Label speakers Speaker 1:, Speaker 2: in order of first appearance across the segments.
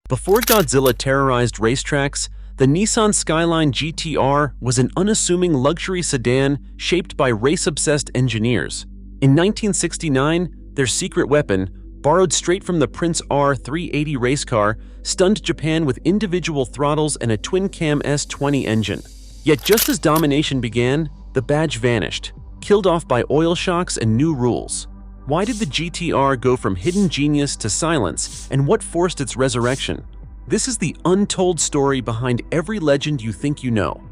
Speaker 1: Before Godzilla terrorized racetracks, the Nissan Skyline GT-R was an unassuming luxury sedan shaped by race-obsessed engineers. In 1969, their secret weapon, borrowed straight from the Prince R380 race car, stunned Japan with individual throttles and a twin-cam S20 engine. Yet just as domination began, the badge vanished, killed off by oil shocks and new rules. Why did the GT-R go from hidden genius to silence, and what forced its resurrection? This is the untold story behind every legend you think you know.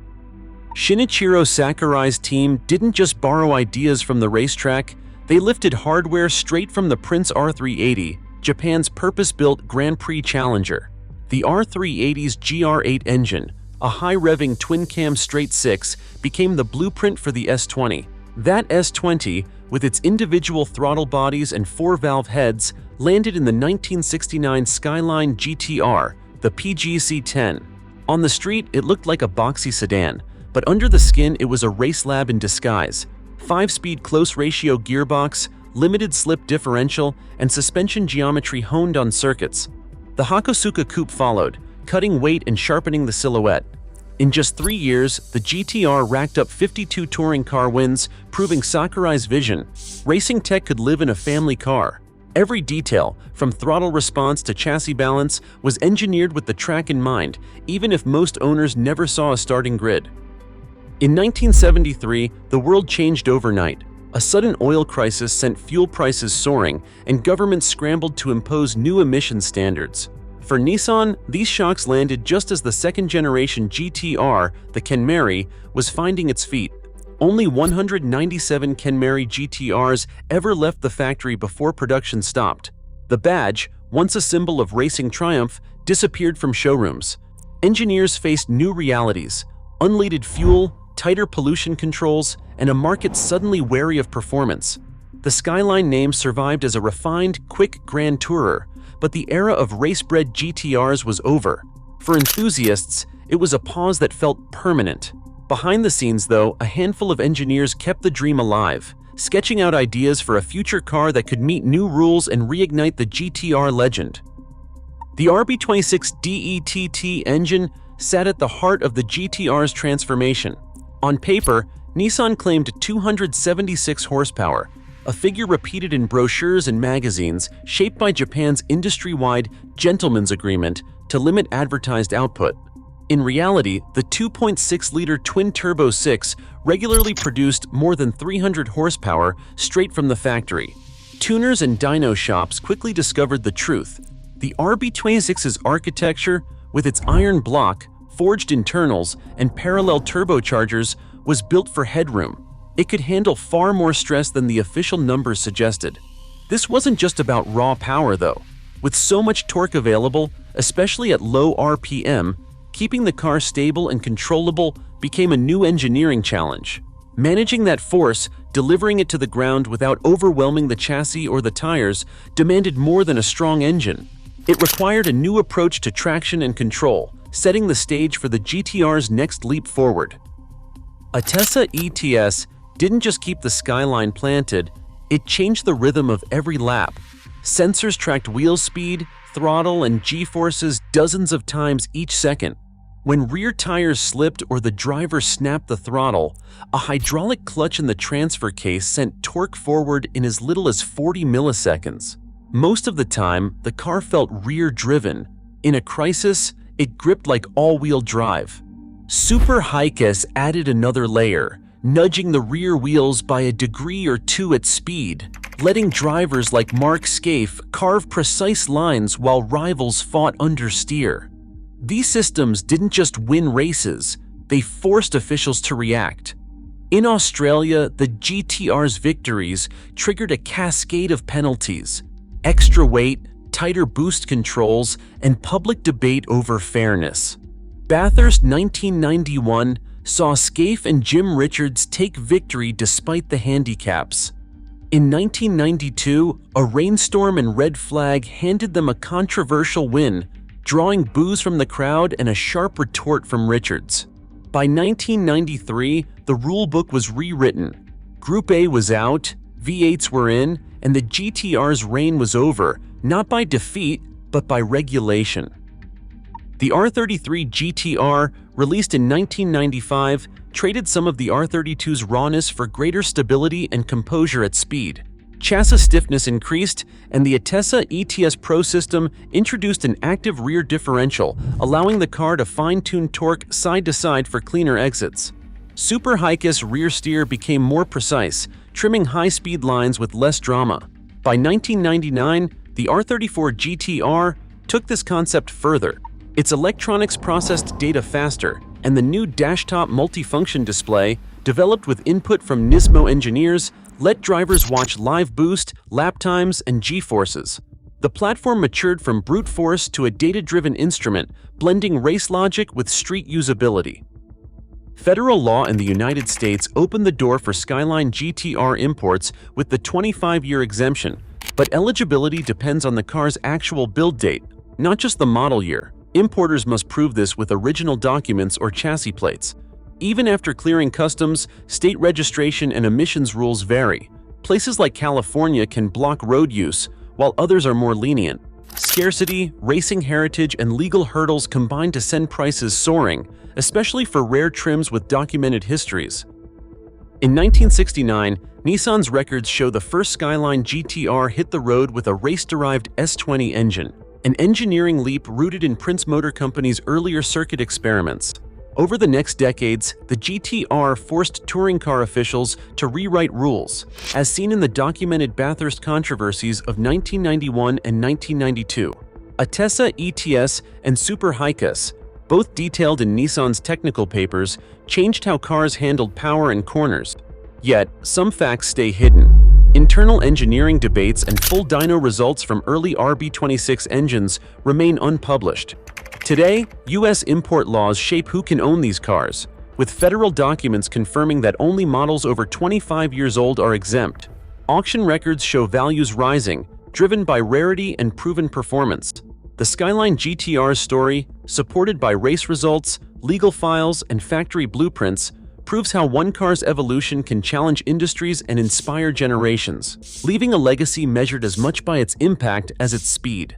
Speaker 1: Shinichiro Sakurai's team didn't just borrow ideas from the racetrack, they lifted hardware straight from the Prince R380, Japan's purpose-built Grand Prix challenger. The R380's GR8 engine, a high-revving twin-cam straight-six, became the blueprint for the S20. That S20, with its individual throttle bodies and four-valve heads, landed in the 1969 Skyline GT-R, the PGC-10. On the street, it looked like a boxy sedan, but under the skin it was a race lab in disguise. 5-speed close-ratio gearbox, limited slip differential, and suspension geometry honed on circuits. The Hakosuka Coupe followed, cutting weight and sharpening the silhouette. In just 3 years, the GT-R racked up 52 touring car wins, proving Sakurai's vision. Racing tech could live in a family car. Every detail, from throttle response to chassis balance, was engineered with the track in mind, even if most owners never saw a starting grid. In 1973, the world changed overnight. A sudden oil crisis sent fuel prices soaring, and governments scrambled to impose new emission standards. For Nissan, these shocks landed just as the second-generation GT-R, the Kenmeri, was finding its feet. Only 197 Kenmeri GT-Rs ever left the factory before production stopped. The badge, once a symbol of racing triumph, disappeared from showrooms. Engineers faced new realities: unleaded fuel, tighter pollution controls, and a market suddenly wary of performance. The Skyline name survived as a refined, quick Grand Tourer, but the era of race-bred GT-Rs was over. For enthusiasts, it was a pause that felt permanent. Behind the scenes, though, a handful of engineers kept the dream alive, sketching out ideas for a future car that could meet new rules and reignite the GT-R legend. The RB26 DETT engine sat at the heart of the GT-R's transformation. On paper, Nissan claimed 276 horsepower, a figure repeated in brochures and magazines shaped by Japan's industry-wide gentleman's agreement to limit advertised output. In reality, the 2.6-liter twin-turbo 6 regularly produced more than 300 horsepower straight from the factory. Tuners and dyno shops quickly discovered the truth. The RB26's architecture, with its iron block, forged internals, and parallel turbochargers, was built for headroom. It could handle far more stress than the official numbers suggested. This wasn't just about raw power, though. With so much torque available, especially at low RPM, keeping the car stable and controllable became a new engineering challenge. Managing that force, delivering it to the ground without overwhelming the chassis or the tires, demanded more than a strong engine. It required a new approach to traction and control, setting the stage for the GT-R's next leap forward. Atessa ETS didn't just keep the Skyline planted, it changed the rhythm of every lap. Sensors tracked wheel speed, throttle, and G-forces dozens of times each second. When rear tires slipped or the driver snapped the throttle, a hydraulic clutch in the transfer case sent torque forward in as little as 40 milliseconds. Most of the time, the car felt rear-driven. In a crisis, it gripped like all-wheel drive. Super High-Kes added another layer, nudging the rear wheels by a degree or two at speed, letting drivers like Mark Scaife carve precise lines while rivals fought understeer. These systems didn't just win races, they forced officials to react. In Australia, the GT-R's victories triggered a cascade of penalties: extra weight, tighter boost controls, and public debate over fairness. Bathurst 1991 saw Scaife and Jim Richards take victory despite the handicaps. In 1992, a rainstorm and red flag handed them a controversial win, drawing boos from the crowd and a sharp retort from Richards. By 1993, the rulebook was rewritten. Group A was out, V8s were in, and the GT-R's reign was over, not by defeat, but by regulation. The R33 GT-R, released in 1995, traded some of the R32's rawness for greater stability and composure at speed. Chassis stiffness increased, and the Atessa ETS Pro system introduced an active rear differential, allowing the car to fine-tune torque side-to-side for cleaner exits. Super High-Kiss rear steer became more precise, trimming high-speed lines with less drama. By 1999, the R34 GT-R took this concept further. Its electronics processed data faster, and the new dash-top multifunction display, developed with input from Nismo engineers, let drivers watch live boost, lap times, and G-forces. The platform matured from brute force to a data-driven instrument, blending race logic with street usability. Federal law in the United States opened the door for Skyline GT-R imports with the 25-year exemption, but eligibility depends on the car's actual build date, not just the model year. Importers must prove this with original documents or chassis plates. Even after clearing customs, state registration and emissions rules vary. Places like California can block road use, while others are more lenient. Scarcity, racing heritage, and legal hurdles combine to send prices soaring, especially for rare trims with documented histories. In 1969, Nissan's records show the first Skyline GT-R hit the road with a race-derived S20 engine, an engineering leap rooted in Prince Motor Company's earlier circuit experiments. Over the next decades, the GT-R forced touring car officials to rewrite rules, as seen in the documented Bathurst controversies of 1991 and 1992. Atessa ETS and Super High-Kiss, both detailed in Nissan's technical papers, changed how cars handled power and corners. Yet, some facts stay hidden. Internal engineering debates and full dyno results from early RB26 engines remain unpublished. Today, U.S. import laws shape who can own these cars, with federal documents confirming that only models over 25 years old are exempt. Auction records show values rising, driven by rarity and proven performance. The Skyline GT-R's story, supported by race results, legal files, and factory blueprints, proves how one car's evolution can challenge industries and inspire generations, leaving a legacy measured as much by its impact as its speed.